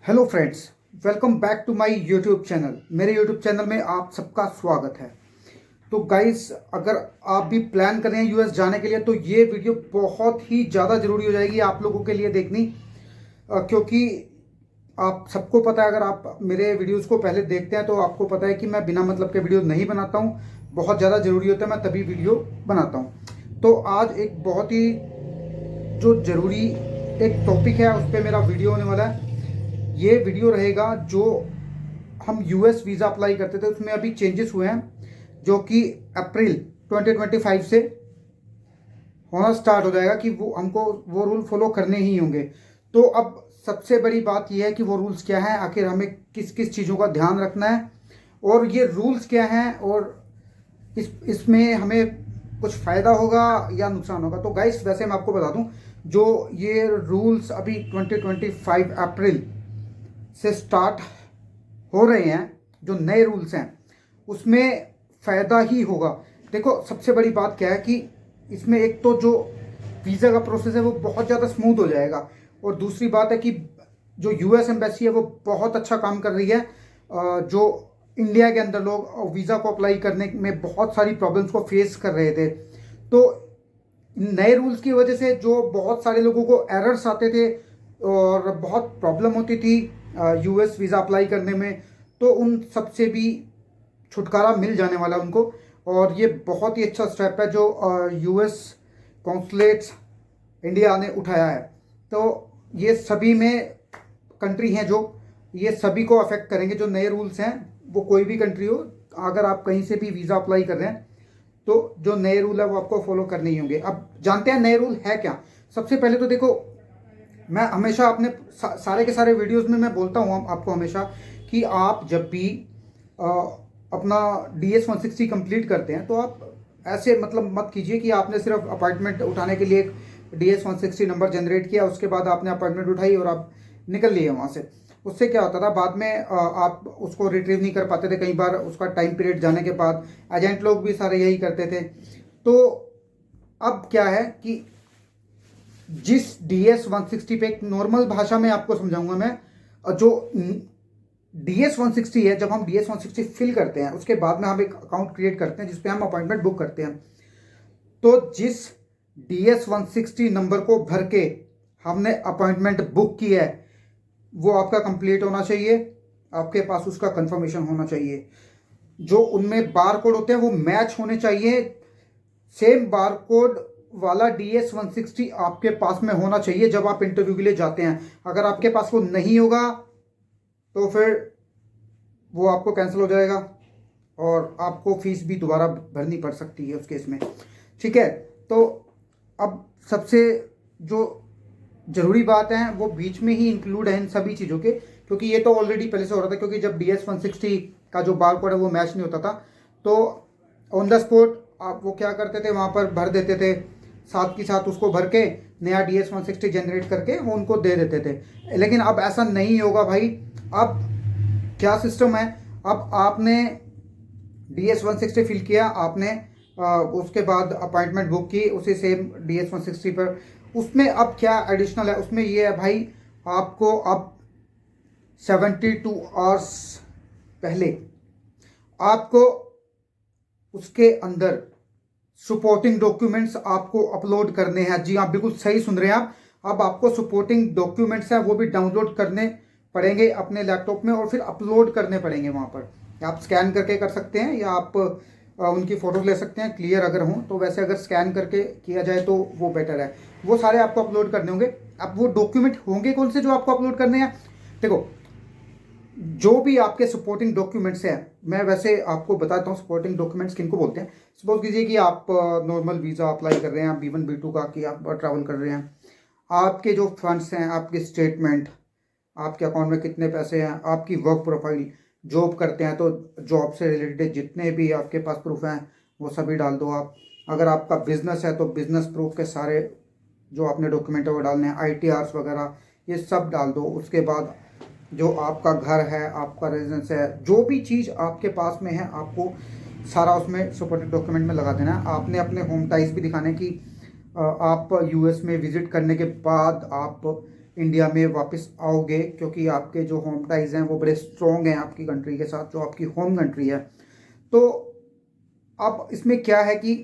Hello friends, welcome back to my YouTube channel. मेरे YouTube channel में आप सबका स्वागत है। तो गाइस, अगर आप भी प्लान कर रहे हैं यूएस जाने के लिए तो ये वीडियो बहुत ही ज़्यादा ज़रूरी हो जाएगी आप लोगों के लिए देखनी, क्योंकि आप सबको पता है, अगर आप मेरे वीडियोस को पहले देखते हैं तो आपको पता है कि मैं बिना मतलब के वीडियो नहीं बनाता हूँ। बहुत ज़्यादा ज़रूरी होता है, मैं तभी वीडियो बनाता हूँ। तो आज एक बहुत ही जो ज़रूरी एक टॉपिक है उस पर मेरा वीडियो होने वाला है। ये वीडियो रहेगा जो हम यूएस वीज़ा अप्लाई करते थे उसमें अभी चेंजेस हुए हैं, जो कि अप्रैल 2025 से होना स्टार्ट हो जाएगा कि वो हमको वो रूल फॉलो करने ही होंगे। तो अब सबसे बड़ी बात यह है कि वो रूल्स क्या हैं, आखिर हमें किस किस चीज़ों का ध्यान रखना है और ये रूल्स क्या हैं, और इसमें हमें कुछ फ़ायदा होगा या नुकसान होगा। तो गाइस, वैसे मैं आपको बता दूं, जो ये रूल्स अभी 2025 अप्रैल से स्टार्ट हो रहे हैं, जो नए रूल्स हैं उसमें फ़ायदा ही होगा। देखो, सबसे बड़ी बात क्या है कि इसमें एक तो जो वीज़ा का प्रोसेस है वो बहुत ज़्यादा स्मूथ हो जाएगा, और दूसरी बात है कि जो यूएस एम्बेसी है वो बहुत अच्छा काम कर रही है। जो इंडिया के अंदर लोग वीज़ा को अप्लाई करने में बहुत सारी प्रॉब्लम्स को फेस कर रहे थे, तो नए रूल्स की वजह से जो बहुत सारे लोगों को एरर्स आते थे और बहुत प्रॉब्लम होती थी यूएस वीज़ा अप्लाई करने में, तो उन सब से भी छुटकारा मिल जाने वाला है उनको। और ये बहुत ही अच्छा स्टेप है जो यूएस कॉन्सुलेट्स इंडिया ने उठाया है। तो ये सभी में कंट्री हैं जो ये सभी को अफेक्ट करेंगे। जो नए रूल्स हैं, वो कोई भी कंट्री हो, अगर आप कहीं से भी वीज़ा अप्लाई कर रहे हैं तो जो नए रूल है वो आपको फॉलो करने ही होंगे। अब जानते हैं नए रूल है क्या। सबसे पहले तो देखो, मैं हमेशा अपने सारे के सारे वीडियोस में मैं बोलता हूँ आपको हमेशा कि आप जब भी अ, अपना DS-160 कंप्लीट करते हैं तो आप ऐसे मतलब मत कीजिए कि आपने सिर्फ अपॉइंटमेंट उठाने के लिए एक DS-160 नंबर जनरेट किया, उसके बाद आपने अपॉइंटमेंट उठाई और आप निकल लिए वहाँ से। उससे क्या होता था, बाद में आप उसको रिट्रीव नहीं कर पाते थे। कई बार उसका टाइम पीरियड जाने के बाद एजेंट लोग भी सारे यही करते थे। तो अब क्या है कि जिस DS-160 पे, एक नॉर्मल भाषा में आपको समझाऊंगा मैं, जो DS-160 है, जब हम DS-160 फिल करते हैं उसके बाद में हम एक अकाउंट क्रिएट करते हैं जिसपे हम अपॉइंटमेंट बुक करते हैं। तो जिस DS-160 नंबर को भर के हमने अपॉइंटमेंट बुक की है वो आपका कंप्लीट होना चाहिए, आपके पास उसका कंफर्मेशन होना चाहिए। जो उनमें बार कोड होते हैं वो मैच होने चाहिए। सेम बार कोड वाला DS-160 आपके पास में होना चाहिए जब आप इंटरव्यू के लिए जाते हैं। अगर आपके पास वो नहीं होगा तो फिर वो आपको कैंसिल हो जाएगा और आपको फीस भी दोबारा भरनी पड़ सकती है उस केस में। ठीक है। तो अब सबसे जो ज़रूरी बात है वो बीच में ही इंक्लूड है इन सभी चीज़ों के, क्योंकि ये तो ऑलरेडी पहले से हो रहा था। क्योंकि जब DS-160 का जो बार कोड है वो मैच नहीं होता था, तो ऑन द स्पॉट आप वो क्या करते थे, वहाँ पर भर देते थे, साथ के साथ उसको भर के नया DS-160 जनरेट करके वो उनको दे देते थे। लेकिन अब ऐसा नहीं होगा भाई। अब क्या सिस्टम है, अब आपने DS-160 फिल किया, आपने उसके बाद अपॉइंटमेंट बुक की उसी सेम DS-160 पर। उसमें अब क्या एडिशनल है, उसमें ये है भाई, आपको अब 72 आवर्स पहले आपको उसके अंदर सपोर्टिंग डॉक्यूमेंट्स आपको अपलोड करने हैं। जी हाँ, बिल्कुल सही सुन रहे हैं आप। अब आपको सपोर्टिंग डॉक्यूमेंट्स हैं वो भी डाउनलोड करने पड़ेंगे अपने लैपटॉप में और फिर अपलोड करने पड़ेंगे वहाँ पर। आप स्कैन करके कर सकते हैं या आप उनकी फ़ोटो ले सकते हैं क्लियर अगर हों तो। वैसे अगर स्कैन करके किया जाए तो वो बेटर है। वो सारे आपको अपलोड करने होंगे। अब वो डॉक्यूमेंट होंगे कौन से जो आपको अपलोड करने हैं, देखो, जो भी आपके सपोर्टिंग डॉक्यूमेंट्स हैं, मैं वैसे आपको बताता हूँ सपोर्टिंग डॉक्यूमेंट्स किनको बोलते हैं। सपोज कीजिए कि आप नॉर्मल वीज़ा अप्लाई कर रहे हैं, B1 B2 का, कि आप ट्रैवल कर रहे हैं। आपके जो फंड्स हैं, आपके स्टेटमेंट, आपके अकाउंट में कितने पैसे हैं, आपकी वर्क प्रोफाइल, जॉब करते हैं तो जॉब से रिलेटेड जितने भी आपके पास प्रूफ हैं वो सभी डाल दो आप। अगर आपका बिजनेस है तो बिजनेस प्रूफ के सारे जो आपने डॉक्यूमेंट है वो डालने हैं, ITRs वगैरह ये सब डाल दो। उसके बाद जो आपका घर है, आपका रेजिडेंस है, जो भी चीज़ आपके पास में है आपको सारा उसमें सपोर्टिंग डॉक्यूमेंट में लगा देना है। आपने अपने होम टाइज भी दिखाने की आप यूएस में विजिट करने के बाद आप इंडिया में वापस आओगे, क्योंकि आपके जो होम टाइज हैं वो बड़े स्ट्रॉन्ग हैं आपकी कंट्री के साथ, जो आपकी होम कंट्री है। तो अब इसमें क्या है कि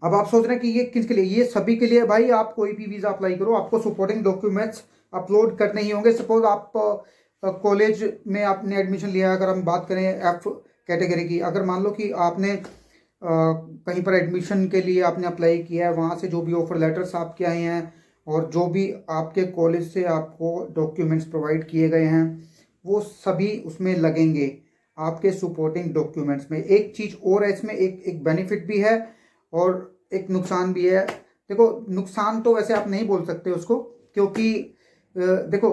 अब आप सोच रहे हैं कि ये किसके लिए, ये सभी के लिए भाई। आप कोई भी वीज़ा अप्लाई करो, आपको सपोर्टिंग डॉक्यूमेंट्स अपलोड करने ही होंगे। सपोज आप कॉलेज में आपने एडमिशन लिया, अगर हम बात करें एफ कैटेगरी की, अगर मान लो कि आपने कहीं पर एडमिशन के लिए आपने अप्लाई किया है, वहाँ से जो भी ऑफर लेटर्स आपके आए हैं और जो भी आपके कॉलेज से आपको डॉक्यूमेंट्स प्रोवाइड किए गए हैं, वो सभी उसमें लगेंगे आपके सपोर्टिंग डॉक्यूमेंट्स में। एक चीज़ और है इसमें, एक बेनिफिट भी है और एक नुकसान भी है। देखो, नुकसान तो वैसे आप नहीं बोल सकते उसको, क्योंकि देखो,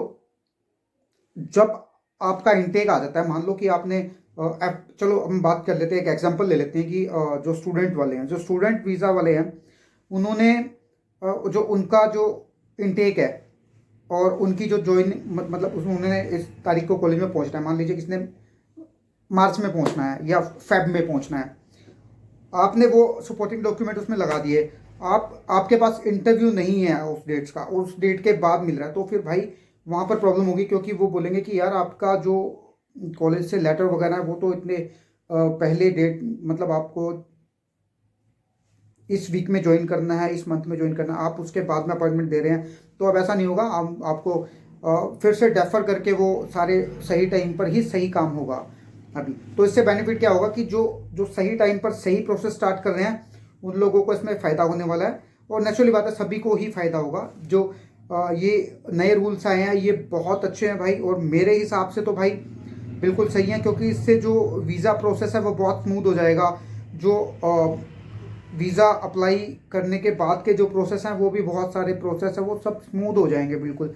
जब आपका इंटेक आ जाता है, मान लो कि आपने चलो हम बात कर लेते हैं, एक एग्जांपल ले लेते हैं कि जो स्टूडेंट वाले हैं, जो स्टूडेंट वीज़ा वाले हैं, उन्होंने जो उनका जो इंटेक है और उनकी जो ज्वाइन मतलब उसमें उन्होंने इस तारीख को कॉलेज में पहुंचना है, मान लीजिए किसने मार्च में पहुंचना है या फेब में पहुंचना है, आपने वो सपोर्टिंग डॉक्यूमेंट उसमें लगा दिए, आपके पास इंटरव्यू नहीं है उस डेट्स का, उस डेट के बाद मिल रहा है, तो फिर भाई वहाँ पर प्रॉब्लम होगी, क्योंकि वो बोलेंगे कि यार आपका जो कॉलेज से लेटर वगैरह है वो तो इतने पहले डेट, मतलब आपको इस वीक में ज्वाइन करना है, इस मंथ में ज्वाइन करना है, आप उसके बाद में अपॉइंटमेंट दे रहे हैं। तो अब ऐसा नहीं होगा, आपको फिर से डेफर करके वो सारे सही टाइम पर ही सही काम होगा अभी। तो इससे बेनिफिट क्या होगा कि जो जो सही टाइम पर सही प्रोसेस स्टार्ट कर रहे हैं उन लोगों को इसमें फ़ायदा होने वाला है, और नेचुरली बात है सभी को ही फ़ायदा होगा। जो ये नए रूल्स आए हैं ये बहुत अच्छे हैं भाई, और मेरे हिसाब से तो भाई बिल्कुल सही है, क्योंकि इससे जो वीज़ा प्रोसेस है वो बहुत स्मूथ हो जाएगा। जो वीज़ा अप्लाई करने के बाद के जो प्रोसेस हैं वो भी बहुत सारे प्रोसेस हैं, वो सब स्मूथ हो जाएंगे बिल्कुल,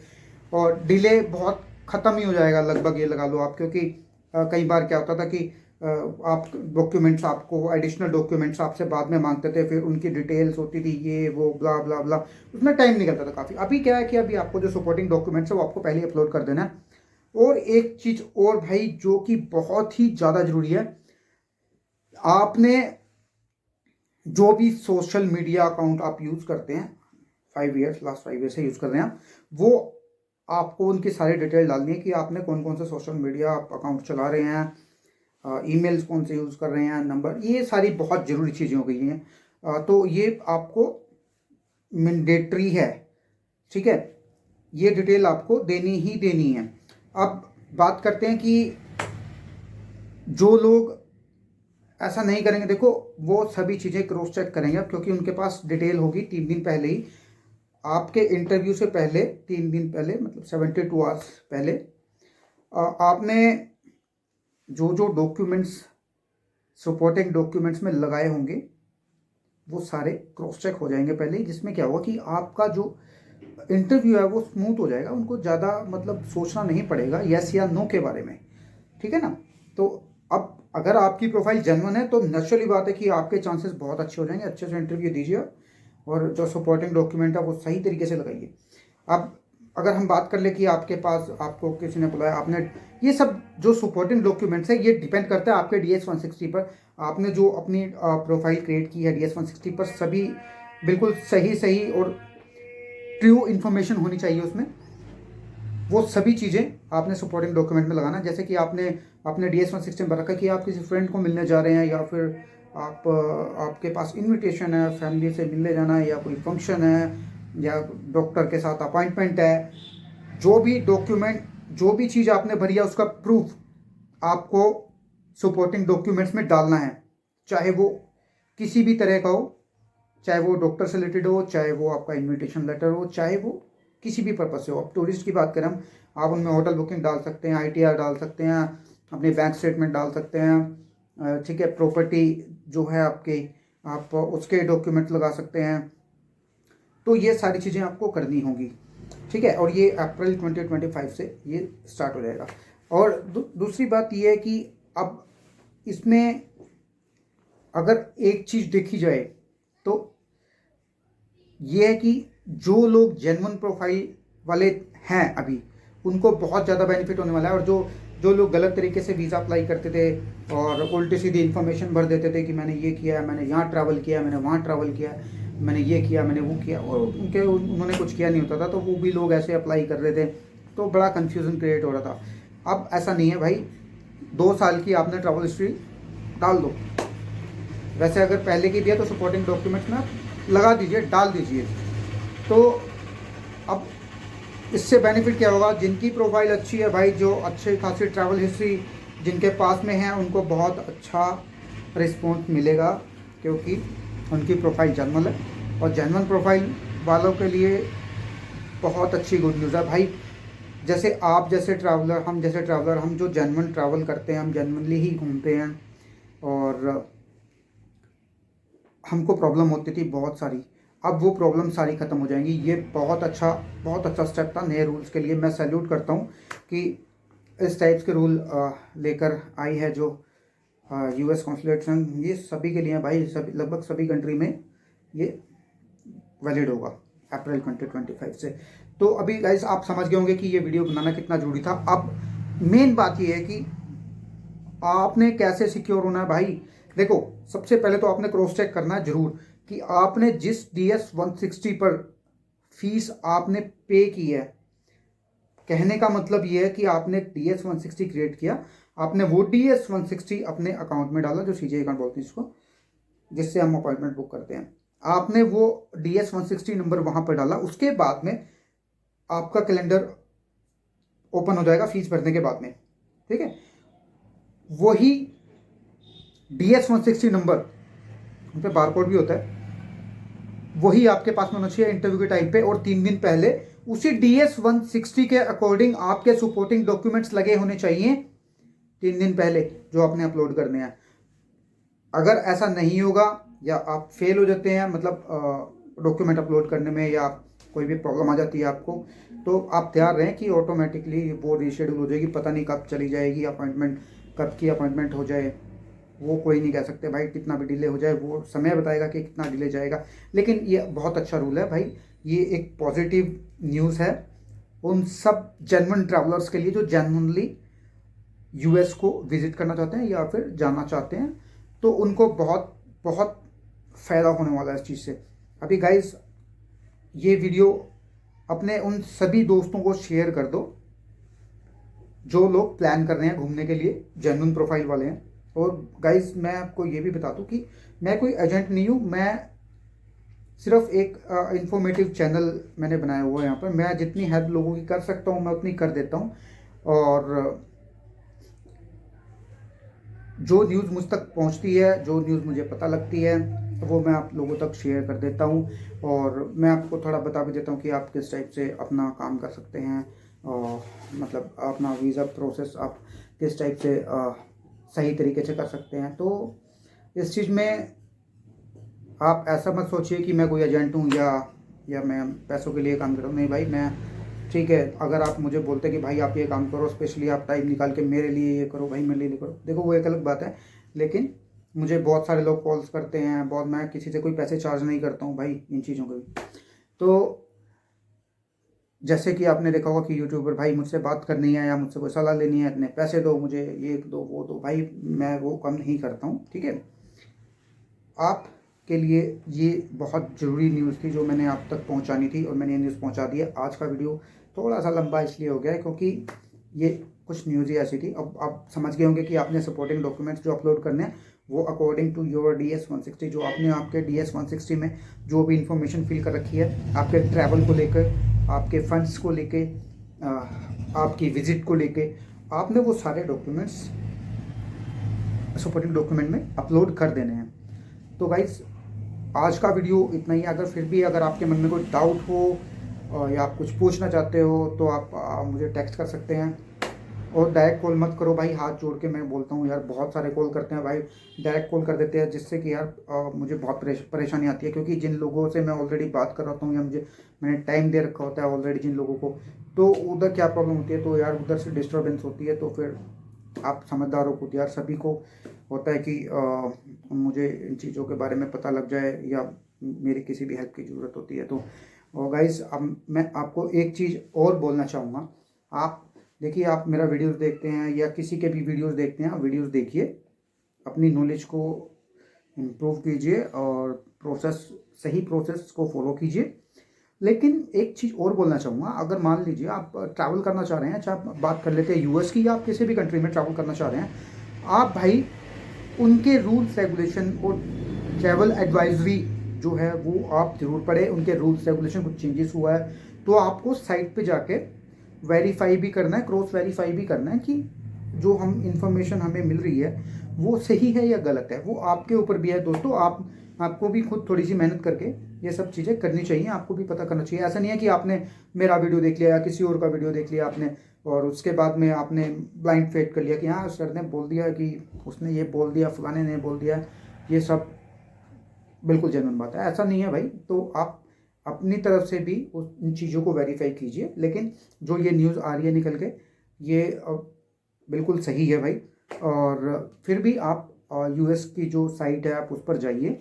और डिले बहुत ख़त्म ही हो जाएगा लगभग, ये लगा लो आप। क्योंकि कई बार क्या होता था कि आप डॉक्यूमेंट्स, आपको एडिशनल डॉक्यूमेंट्स आपसे बाद में मांगते थे, फिर उनकी डिटेल्स होती थी, ये वो ब्ला ब्ला ब्ला, उसमें टाइम निकलता था काफ़ी। अभी क्या है कि अभी आपको जो सपोर्टिंग डॉक्यूमेंट्स है वो आपको पहले ही अपलोड कर देना है। और एक चीज़ और भाई जो कि बहुत ही ज़्यादा ज़रूरी है, आपने जो भी सोशल मीडिया अकाउंट आप यूज़ करते हैं, लास्ट 5 ईयर से यूज़ कर रहे हैं आप, वो आपको उनकी सारी डिटेल डालनी है कि आपने कौन कौन से सोशल मीडिया अकाउंट चला रहे हैं, ईमेल्स कौन से यूज़ कर रहे हैं, नंबर, ये सारी बहुत ज़रूरी चीज़ें हो गई हैं। तो ये आपको मैंडेटरी है, ठीक है, ये डिटेल आपको देनी ही देनी है। अब बात करते हैं कि जो लोग ऐसा नहीं करेंगे, देखो वो सभी चीज़ें क्रॉस चेक करेंगे अब, क्योंकि उनके पास डिटेल होगी 3 दिन पहले ही, आपके इंटरव्यू से पहले 3 दिन पहले, मतलब 72 आवर्स पहले आपने जो जो डॉक्यूमेंट्स सपोर्टिंग डॉक्यूमेंट्स में लगाए होंगे वो सारे क्रॉस चेक हो जाएंगे पहले ही, जिसमें क्या होगा कि आपका जो इंटरव्यू है वो स्मूथ हो जाएगा, उनको ज़्यादा मतलब सोचना नहीं पड़ेगा यस या नो के बारे में, ठीक है ना। तो अब अगर आपकी प्रोफाइल जेन्युइन है तो नेचुरली बात है कि आपके चांसेस बहुत अच्छे हो जाएंगे, अच्छे से इंटरव्यू दीजिए और जो सपोर्टिंग डॉक्यूमेंट है वो सही तरीके से लगाइए। अब अगर हम बात कर ले कि आपके पास, आपको किसी ने बुलाया, आपने ये सब जो सपोर्टिंग डॉक्यूमेंट्स है ये डिपेंड करता है आपके DS-160 पर। आपने जो अपनी प्रोफाइल क्रिएट की है DS-160 पर, सभी बिल्कुल सही सही और ट्रू इन्फॉर्मेशन होनी चाहिए उसमें, वो सभी चीज़ें आपने सपोर्टिंग डॉक्यूमेंट में लगाना। जैसे कि आपने अपने DS-160 में रखा कि आप किसी फ्रेंड को मिलने जा रहे हैं, या फिर आपके पास इनविटेशन है, फैमिली से मिलने जाना है, या कोई फंक्शन है, या डॉक्टर के साथ अपॉइंटमेंट है, जो भी डॉक्यूमेंट, जो भी चीज़ आपने भरी है उसका प्रूफ आपको सपोर्टिंग डॉक्यूमेंट्स में डालना है, चाहे वो किसी भी तरह का हो, चाहे वो डॉक्टर से रिलेटेड हो, चाहे वो आपका इनविटेशन लेटर हो, चाहे वो किसी भी पर्पज़ से हो। अब टूरिस्ट की बात करें हम, आप उनमें होटल बुकिंग डाल सकते हैं, ITR डाल सकते हैं, अपने बैंक स्टेटमेंट डाल सकते हैं, ठीक है, प्रॉपर्टी जो है आपकी, आप उसके डॉक्यूमेंट लगा सकते हैं। तो ये सारी चीज़ें आपको करनी होंगी, ठीक है, और ये अप्रैल 2025 से ये स्टार्ट हो जाएगा। और दूसरी बात ये है कि अब इसमें अगर एक चीज़ देखी जाए तो ये है कि जो लोग जेन्युइन प्रोफाइल वाले हैं अभी, उनको बहुत ज़्यादा बेनिफिट होने वाला है। और जो जो लोग गलत तरीके से वीज़ा अप्लाई करते थे और उल्टी सीधी इन्फॉर्मेशन भर देते थे कि मैंने ये किया है, मैंने यहाँ ट्रैवल किया है, मैंने वहाँ ट्रैवल किया है, मैंने ये किया, मैंने वो किया, और उन्होंने कुछ किया नहीं होता था, तो वो भी लोग ऐसे अप्लाई कर रहे थे, तो बड़ा कन्फ्यूज़न क्रिएट हो रहा था। अब ऐसा नहीं है भाई, 2 साल की आपने ट्रैवल हिस्ट्री डाल दो। वैसे अगर पहले की दिया तो सपोर्टिंग डॉक्यूमेंट्स में आप लगा दीजिए, डाल दीजिए। तो अब इससे बेनिफिट क्या होगा, जिनकी प्रोफाइल अच्छी है भाई, जो अच्छे खासी ट्रैवल हिस्ट्री जिनके पास में है, उनको बहुत अच्छा रिस्पॉन्स मिलेगा, क्योंकि उनकी प्रोफाइल जनरल है। और जनरल प्रोफाइल वालों के लिए बहुत अच्छी गुड न्यूज़ है भाई। जैसे आप जैसे ट्रैवलर, हम जैसे ट्रैवलर, हम जो जेन्युइन ट्रैवल करते हैं, हम जेन्युइनली ही घूमते हैं, और हमको प्रॉब्लम होती थी बहुत सारी, अब वो प्रॉब्लम सारी ख़त्म हो जाएंगी। ये बहुत अच्छा स्टेप था नए रूल्स के लिए। मैं सैल्यूट करता हूँ कि इस टाइप्स के रूल लेकर आई है जो यूएस कॉन्सुलेट संघ। ये सभी के लिए है भाई, सभी, लगभग सभी कंट्री में ये वैलिड होगा अप्रैल 2025 से। तो अभी गाइस आप समझ गए होंगे कि ये वीडियो बनाना कितना जरूरी था। अब मेन बात ये है कि आपने कैसे सिक्योर होना है भाई। देखो, सबसे पहले तो आपने क्रॉस चेक करना है जरूर कि आपने जिस DS 160 पर फीस आपने पे की है, कहने का मतलब ये है कि आपने DS 160 क्रिएट किया, आपने वो DS 160 अपने अकाउंट में डाला, जो CJ अकाउंट बोलते हैं इसको, जिससे हम अपॉइंटमेंट बुक करते हैं। आपने वो DS 160 नंबर वहां पर डाला, उसके बाद में आपका कैलेंडर ओपन हो जाएगा फीस भरने के बाद में, ठीक है। वही DS 160 नंबर, उन पर बारकोड भी होता है, वही आपके पास में होना चाहिए इंटरव्यू के टाइम पे, और 3 दिन पहले उसी DS 160 के अकॉर्डिंग आपके सपोर्टिंग डॉक्यूमेंट्स लगे होने चाहिए 3 दिन पहले, जो आपने अपलोड करने हैं। अगर ऐसा नहीं होगा या आप फेल हो जाते हैं, मतलब डॉक्यूमेंट अपलोड करने में, या कोई भी प्रॉब्लम आ जाती है आपको, तो आप तैयार रहें कि ऑटोमेटिकली वो रीशेड्यूल हो जाएगी। पता नहीं कब चली जाएगी अपॉइंटमेंट, कब की अपॉइंटमेंट हो जाए, वो कोई नहीं कह सकते भाई। कितना भी डिले हो जाए, वो समय बताएगा कि कितना डिले जाएगा। लेकिन ये बहुत अच्छा रूल है भाई, ये एक पॉजिटिव न्यूज़ है उन सब जेन्युइन ट्रैवलर्स के लिए जो जेन्युइनली यूएस को विजिट करना चाहते हैं या फिर जाना चाहते हैं, तो उनको बहुत बहुत फ़ायदा होने वाला है इस चीज़ से। अभी गाइस ये वीडियो अपने उन सभी दोस्तों को शेयर कर दो जो लोग प्लान कर रहे हैं घूमने के लिए, जेन्युइन प्रोफाइल वाले हैं। और गाइस मैं आपको ये भी बता दूं कि मैं कोई एजेंट नहीं हूँ, मैं सिर्फ एक इंफॉर्मेटिव चैनल मैंने बनाया हुआ है यहाँ पर। मैं जितनी हेल्प लोगों की कर सकता हूँ मैं उतनी कर देता हूँ, और जो न्यूज़ मुझ तक पहुँचती है, जो न्यूज़ मुझे पता लगती है, वो मैं आप लोगों तक शेयर कर देता हूँ। और मैं आपको थोड़ा बता भी देता हूँ कि आप किस टाइप से अपना काम कर सकते हैं, और मतलब अपना वीज़ा प्रोसेस आप किस टाइप से सही तरीके से कर सकते हैं। तो इस चीज़ में आप ऐसा मत सोचिए कि मैं कोई एजेंट हूँ या मैं पैसों के लिए काम कर रहा हूँ। नहीं भाई, मैं ठीक है, अगर आप मुझे बोलते कि भाई आप ये काम करो, स्पेशली आप टाइम निकाल के मेरे लिए ये करो भाई, मेरे लिए ये करो, देखो वो एक अलग बात है। लेकिन मुझे बहुत सारे लोग कॉल्स करते हैं, बहुत, मैं किसी से कोई पैसे चार्ज नहीं करता हूँ भाई इन चीज़ों के भी। तो जैसे कि आपने देखा होगा कि यूट्यूबर भाई मुझसे बात करनी है या मुझसे कोई सलाह लेनी है, इतने पैसे दो मुझे, ये दो वो दो, भाई मैं वो काम नहीं करता हूँ, ठीक है। आपके लिए ये बहुत ज़रूरी न्यूज़ थी जो मैंने आप तक पहुँचानी थी, और मैंने ये न्यूज़ पहुँचा दी है। आज का वीडियो थोड़ा सा लंबा इसलिए हो गया है क्योंकि ये कुछ न्यूज़ ही ऐसी थी। अब आप समझ गए होंगे कि आपने सपोर्टिंग डॉक्यूमेंट्स जो अपलोड करने हैं, वो अकॉर्डिंग टू योर DS 160, जो आपने आपके DS 160 में जो भी इंफॉर्मेशन फिल कर रखी है, आपके ट्रैवल को लेकर, आपके फंड्स को लेके, आपकी विजिट को लेके, आपने वो सारे डॉक्यूमेंट्स सपोर्टिंग डॉक्यूमेंट में अपलोड कर देने हैं। तो गाइस आज का वीडियो इतना ही। अगर फिर भी अगर आपके मन में कोई डाउट हो या आप कुछ पूछना चाहते हो, तो आप मुझे टेक्स्ट कर सकते हैं। और डायरेक्ट कॉल मत करो भाई, हाथ जोड़ के मैं बोलता हूँ यार, बहुत सारे कॉल करते हैं भाई, डायरेक्ट कॉल कर देते हैं, जिससे कि यार मुझे बहुत परेशानी आती है। क्योंकि जिन लोगों से मैं ऑलरेडी बात कर रहा हूँ, या मैंने टाइम दे रखा होता है ऑलरेडी जिन लोगों को, तो उधर क्या प्रॉब्लम होती है, तो यार उधर से डिस्टर्बेंस होती है। तो फिर आप समझदार हो खुद यार, सभी को होता है कि मुझे इन चीज़ों के बारे में पता लग जाए, या मेरी किसी भी हेल्प की ज़रूरत होती है। तो और गाइस अब मैं आपको एक चीज़ और बोलना चाहूँगा। आप देखिए, आप मेरा वीडियोस देखते हैं या किसी के भी वीडियोस देखते हैं, वीडियोस देखिए, अपनी नॉलेज को इम्प्रूव कीजिए और सही प्रोसेस को फॉलो कीजिए। लेकिन एक चीज़ और बोलना चाहूँगा, अगर मान लीजिए आप ट्रैवल करना चाह रहे हैं, चाहे आप बात कर लेते हैं यूएस की, या आप किसी भी कंट्री में ट्रैवल करना चाह रहे हैं, आप भाई उनके रूल्स रेगुलेशन और ट्रैवल एडवाइजरी जो है वो आप ज़रूर पढ़ें। उनके रूल्स रेगुलेशन कुछ चेंजेस हुआ है तो आपको साइट पे जाके वेरीफाई भी करना है, क्रॉस वेरीफाई भी करना है कि जो हम इंफॉर्मेशन हमें मिल रही है वो सही है या गलत है। वो आपके ऊपर भी है दोस्तों, आपको भी खुद थोड़ी सी मेहनत करके ये सब चीज़ें करनी चाहिए, आपको भी पता करना चाहिए। ऐसा नहीं है कि आपने मेरा वीडियो देख लिया या किसी और का वीडियो देख लिया आपने और उसके बाद में आपने ब्लाइंड फेट कर लिया कि हाँ सर ने बोल दिया कि उसने ये बोल दिया, फलाने ने बोल दिया। ये सब बिल्कुल जेन्युइन बात है, ऐसा नहीं है भाई। तो आप अपनी तरफ से भी उन चीज़ों को वेरीफाई कीजिए। लेकिन जो ये न्यूज़ आ रही है निकल के, ये बिल्कुल सही है भाई। और फिर भी आप यूएस की जो साइट है आप उस पर जाइए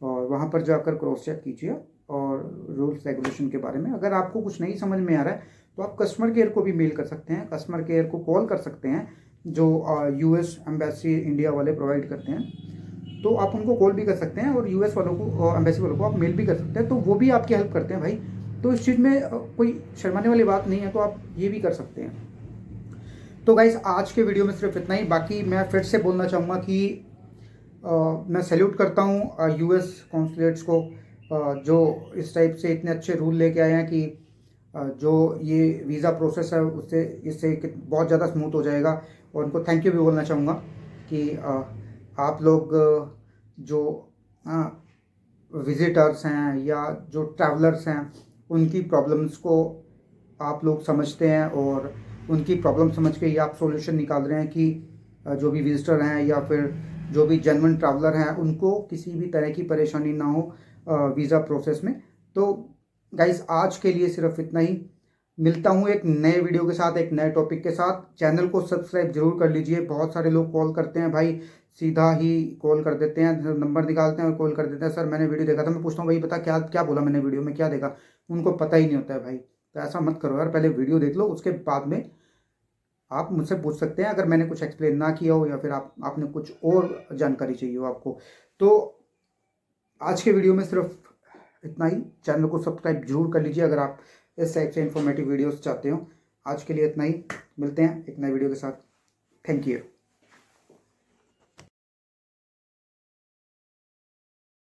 और वहाँ पर जाकर क्रॉस चेक कीजिए और रूल्स रेगुलेशन के बारे में। अगर आपको कुछ नहीं समझ में आ रहा है तो आप कस्टमर केयर को भी मेल कर सकते हैं, कस्टमर केयर को कॉल कर सकते हैं, जो यूएस एम्बेसी इंडिया वाले प्रोवाइड करते हैं। तो आप उनको कॉल भी कर सकते हैं और यूएस वालों को, एम्बेसी वालों को आप मेल भी कर सकते हैं, तो वो भी आपकी हेल्प करते हैं भाई। तो इस चीज़ में कोई शर्माने वाली बात नहीं है, तो आप ये भी कर सकते हैं। तो गाइस आज के वीडियो में सिर्फ इतना ही। बाकी मैं फिर से बोलना चाहूँगा कि मैं सैल्यूट करता हूँ यूएस कॉन्सुलेट्स को, जो इस टाइप से इतने अच्छे रूल लेके आए हैं कि जो ये वीज़ा प्रोसेस है उससे इससे बहुत ज़्यादा स्मूथ हो जाएगा। और उनको थैंक यू भी बोलना चाहूँगा कि आप लोग जो विजिटर्स हैं या जो ट्रैवलर्स हैं उनकी प्रॉब्लम्स को आप लोग समझते हैं और उनकी प्रॉब्लम समझ के ही आप सॉल्यूशन निकाल रहे हैं कि जो भी विजिटर हैं या फिर जो भी जेन्युइन ट्रैवलर हैं उनको किसी भी तरह की परेशानी ना हो वीज़ा प्रोसेस में। तो गाइस आज के लिए सिर्फ इतना ही। मिलता हूँ एक नए वीडियो के साथ, एक नए टॉपिक के साथ। चैनल को सब्सक्राइब जरूर कर लीजिए। बहुत सारे लोग कॉल करते हैं भाई, सीधा ही कॉल कर देते हैं, नंबर निकालते हैं और कॉल कर देते हैं, सर मैंने वीडियो देखा था। मैं पूछता हूँ भाई बता क्या क्या बोला मैंने वीडियो में, क्या देखा। उनको पता ही नहीं होता है भाई। तो ऐसा मत करो यार, पहले वीडियो देख लो, उसके बाद में आप मुझसे पूछ सकते हैं अगर मैंने कुछ एक्सप्लेन ना किया हो या फिर आपने कुछ और जानकारी चाहिए हो आपको। तो आज के वीडियो में सिर्फ इतना ही। चैनल को सब्सक्राइब जरूर कर लीजिए अगर आप इस टाइप से इंफॉर्मेटिव वीडियोस चाहते हो। आज के लिए इतना ही, मिलते हैं एक नए वीडियो के साथ। Thank you.